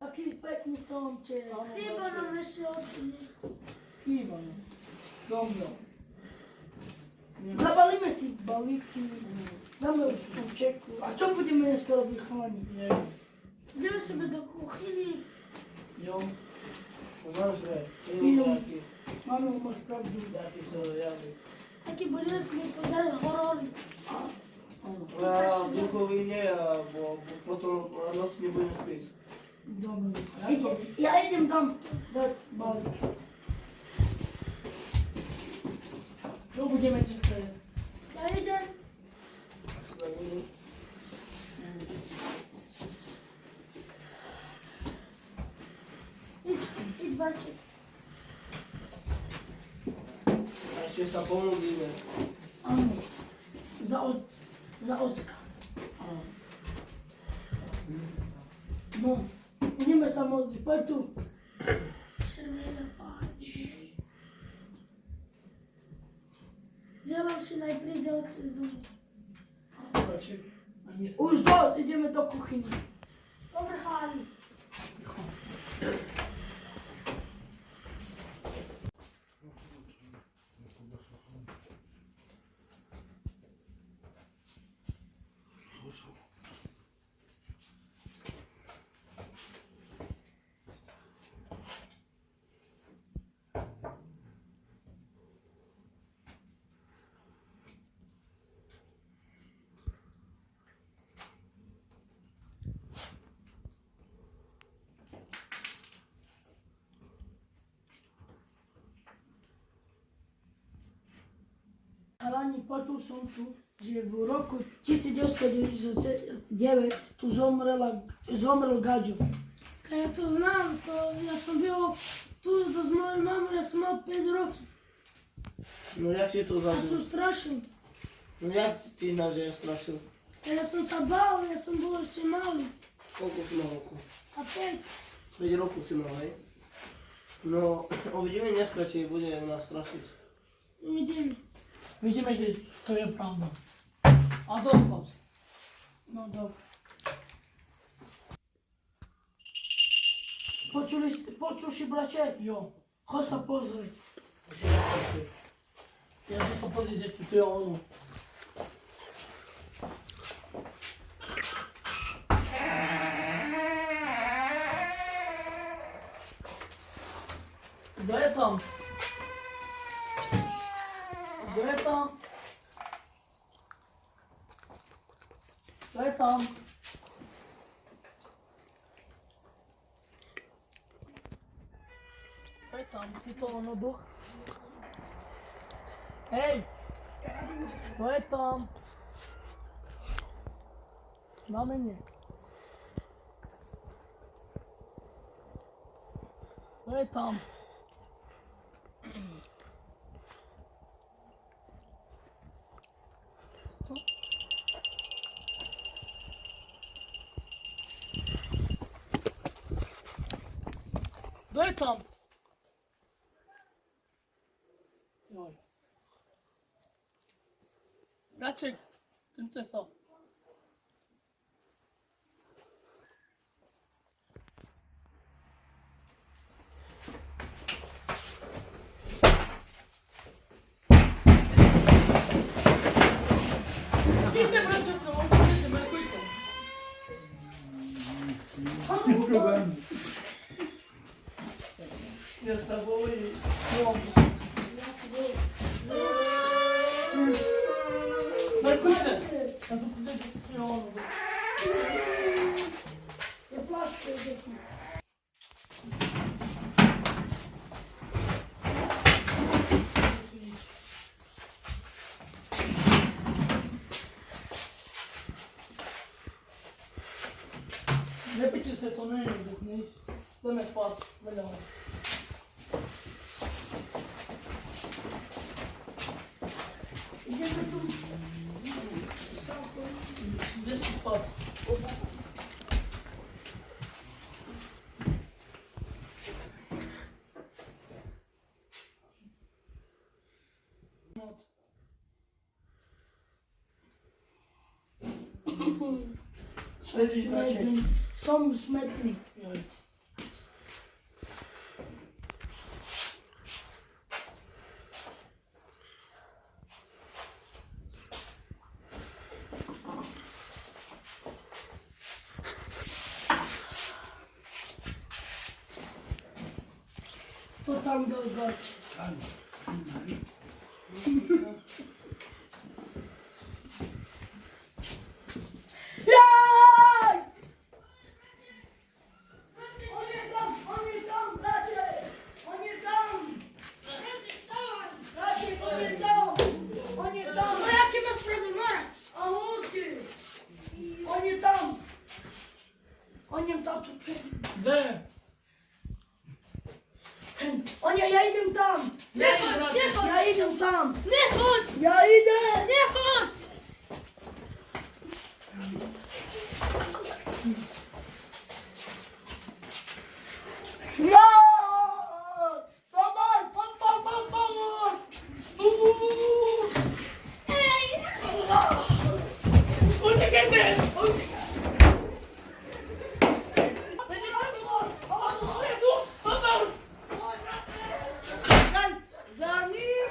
Taký pekný stromček. Chyba nám ešte ocení. Chýba, no. Dobro. Zabalíme si balíky, dáme už stromčeku. A čo budeme dneska robiť, chalani? Neviem. Ideme sebe do kuchyni. Jo. Môžeme. Film. Máme už pravdu. Jaký sa javí. Taký budeme si pozerať horory. Áno. A duchovine a potom noc nebudem spieť. Dobre. Ja idem tam dať balík. Čo budeme dneska jesť? Ja idem. Idź Barček. A ešte sa pomodlíme. Áno. Za ocka. Áno. No. Ideme sa modliť. Poď tu. Červená páč. Zelám si najprv cez domu. Kovaček. A nie Už dosť, ideme do kuchyni. Dobre, chalani. Chalani, počul som tu, že v roku 1999 tu zomrel Gaďo. Ja to znam, ja som byl tu s mojou mamou, ja som mal 5 rokov. No jak si to A to zažil? strašil. No jak ty na že ja strašil? Ja som sa bál, ja som bol ešte malý. Koľko si mal roku? A 5. 5 rokov si mal, hej? No, uvidíme dneska, či bude nás strašiť. Ideme. Vidíme, že to je pravda. A doslov si. No dobre. Počul si, brače? Jo. Choď sa pozrieť. Ja sa to pozrieť, že to je ono. Kto je tam? Kto je tam? Kto je tam? Kto je tam? Si to ono duch? Hej! Kto je tam? Na mene. Kto je tam? Kto je tam? Joj. Braček, tento sa. Idźcie, braczek, no, idźcie, markujcie. Ja sa bojím. Markujcie. Ja tu pójdę, no, no. Ja placzę, dzieci. Lepite se to ne buchni. Ideme spát, veljamo. Ideme tu. Gdje si spát? Noc. Som smedný. Joj. to tam do gości. Jaj! On jest tam, bracie! On jest tam! Bracie, on jest tam! On jest tam! No jakie masz sprawy, Marek? A łuki! On jest tam! On jest tam, tu Gdzie? O nie, ja idę tam! Nie chodź, nie chodź! Ja idę tam! Nie chodź! Ja idę! Nie chodź! Ja! Dawaj! Pomóż! Ej! Uciekajcie! Za nim!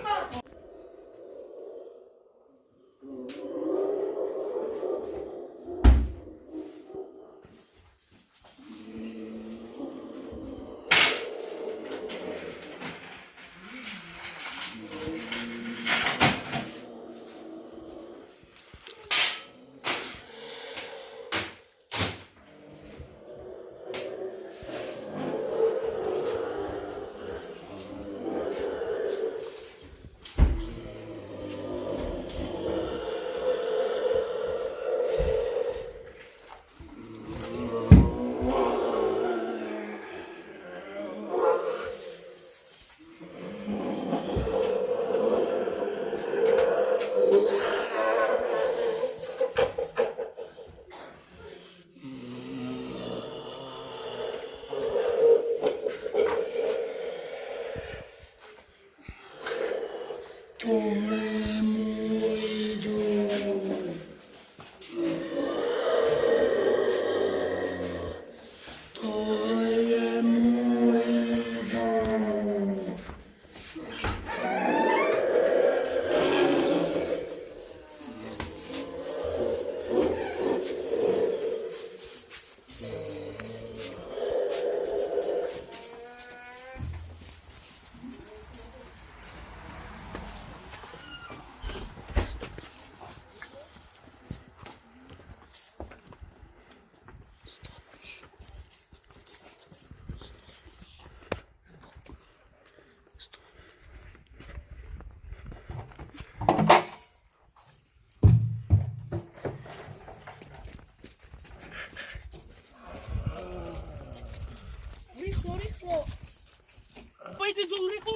Pojďte tu, rychlo!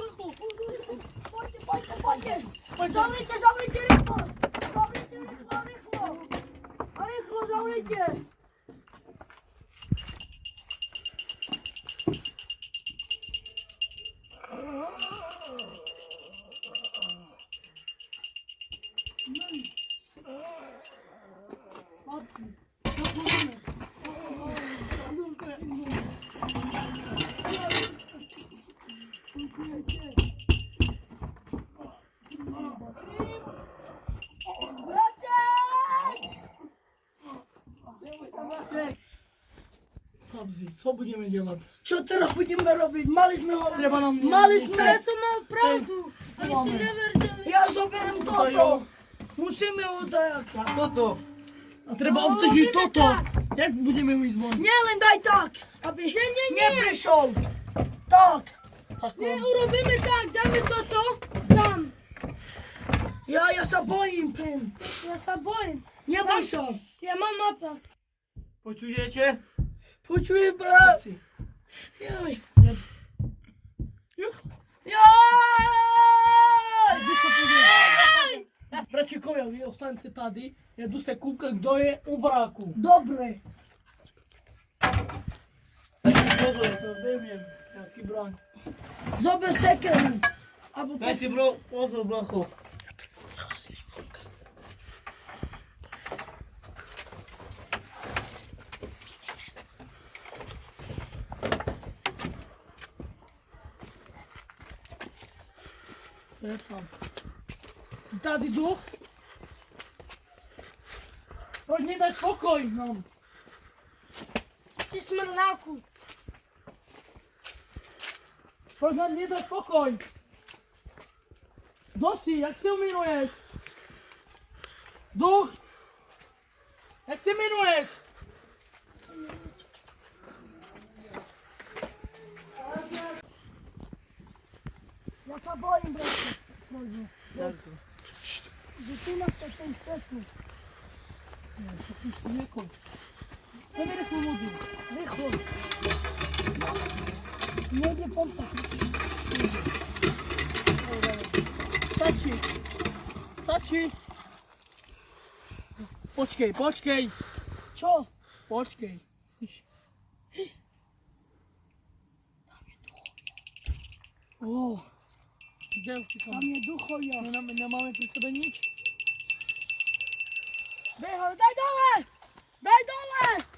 Pojďte! Zavrijte rychlo! Zavrijte rychlo! A rychlo zavrijte! Co będziemy dělat? Co teraz będziemy robić? Maliśmy ho... Trzeba nam... Maliśmy... Ja sam mam prawdu! Ale się nie werdamy! Ja zabieram toto! Musimy udać! Toto! A treba obtočiť toto. Jak budeme mi zvoniť? Nie, len daj tak! Aby nie prišiel! Tak! Nie, urobimy tak, damy to, tam! Ja sa bojím, pen! Ja sa bojím! Nie boj sa! Ja mám napak! Počujete? Počuj, brat! Jaj! Juch. Jaj! Idu sa pozrieť. Bračekovia, vy ostaňte tady. Ja jdu se kúkať, kto je u bráku. Dobre! Pozor, to viem, jaký bráň. Zober sekeru! Abo Daj si bro, pozor bracho. To je tam. Tady jdu. Proč nedať pokoj nám? Ty smrdáku! Proszę, nie daj spokój. Dosi, jak ty minujesz? Duch! Jak ty minujesz? Ja się boję, bracie. Że ty masz ten wstępny. Nie koń. To nie jest młody. Wychodź. Nie idzie pompa. Taci. Taci. Počkej. Co? Počkej. Slyš. O, kde utíkám? Tam je duchovia. Nemáme pri sebe nič. Daj dole! Daj dole!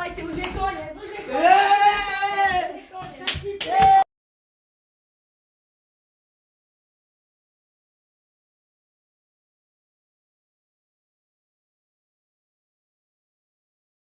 Dawajcie, już jest koniec, już jest koniec.